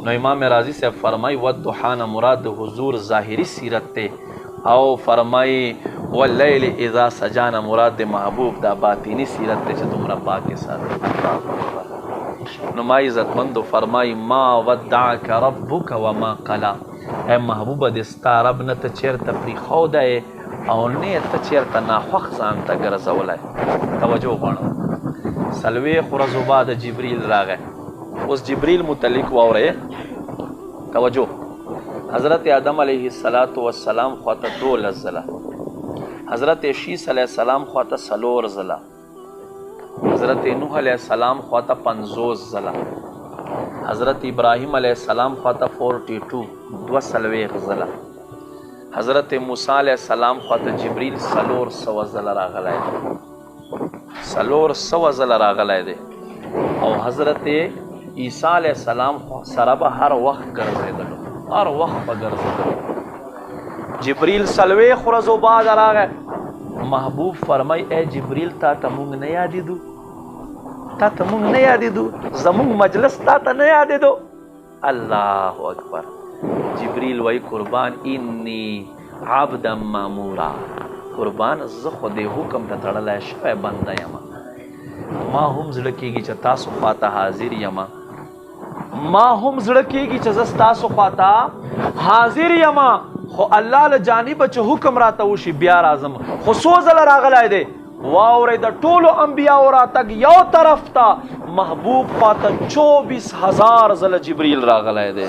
نو امام رازی سے فرمائی والضحا مراد حضور ظاہری سیرت تے او فرمائی واللیل اذا سجانا مراد محبوب دا باطنی سیرت تے چھے تمرا پاک ساتھ. نمائی عزت مندو فرمائی ما ودعک ربک وما قلا. اے محبوب دستا رب نتا چیر تپری خود ہے او نیتا چیر تا ناخوخ زانتا گرزولا ہے. توجہ بانو سلوی خورزو بعد جبریل راغے. اس جبریل متعلق وورے توجہ حضرت آدم علیہ السلام خواتا 12 زلا، حضرت شیس علیہ السلام خواتا 3 زلا، حضرت نوح علیہ السلام خواتا 50 زلا، حضرت ابراہیم علیہ السلام خواتا 42 زلا، حضرت موسیٰ علیہ السلام خواتا جبریل 300 زلا راغلائے دے، 300 زلا راغلائے دے. او حضرت عیسیٰ علیہ السلام سرابا ہر وقت گرزے دلو، ہر وقت پا گرزے دلو. جبریل سلوے خورزو بعد راغے. محبوب فرمائی اے جبریل تا تا مونگ نیادی دو، تا تا مونگ نیادی دو، زمونگ مجلس تا تا نیادی دو. اللہ اکبر. جبریل وی قربان انی عبدا مامورا، قربان زخود حکم تا تڑلائے شوئے بندہ یما، ما هم زڑکیگی چا تاسو خواتا حاضر یما، ما هم زڑکیگی چا تاسو خواتا حاضر یما. خو اللہ لجانب چا حکم راتا وشی بیار آزم خو سوزل راغلائے دے واوری دا طولو انبیاء راتک یو طرف تا محبوب خواتا 24,000 زل جبریل راغلائے دے.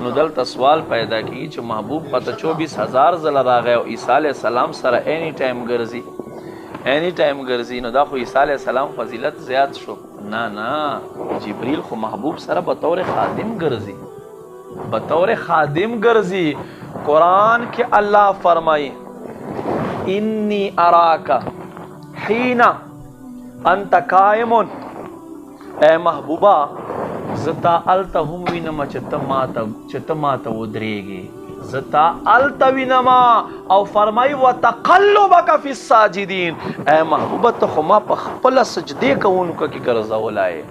نو دلتا سوال پیدا کی چا محبوب خواتا 24,000 زل راغلائے و عیسیٰ علیہ السلام سر اینی ٹائم گرزی، اینی ٹائم گرزی. نو دا خو عیسیٰ علیہ السلام فضیلت زیاد شو. نا جبریل خو محبوب سر بطور خادم گرزی، بطور خادم گرزی. قرآن کے اللہ فرمائی انی اراکا حین انت قائمون، اے محبوبہ زتا التا ہم وینما چتا ماتا ودریگی، زتا التا وینما. او فرمائی وتقلبک فی الساجدین، اے محبوبہ تو خما پا خپل سجدے کا انکا کی گرزا ولائے.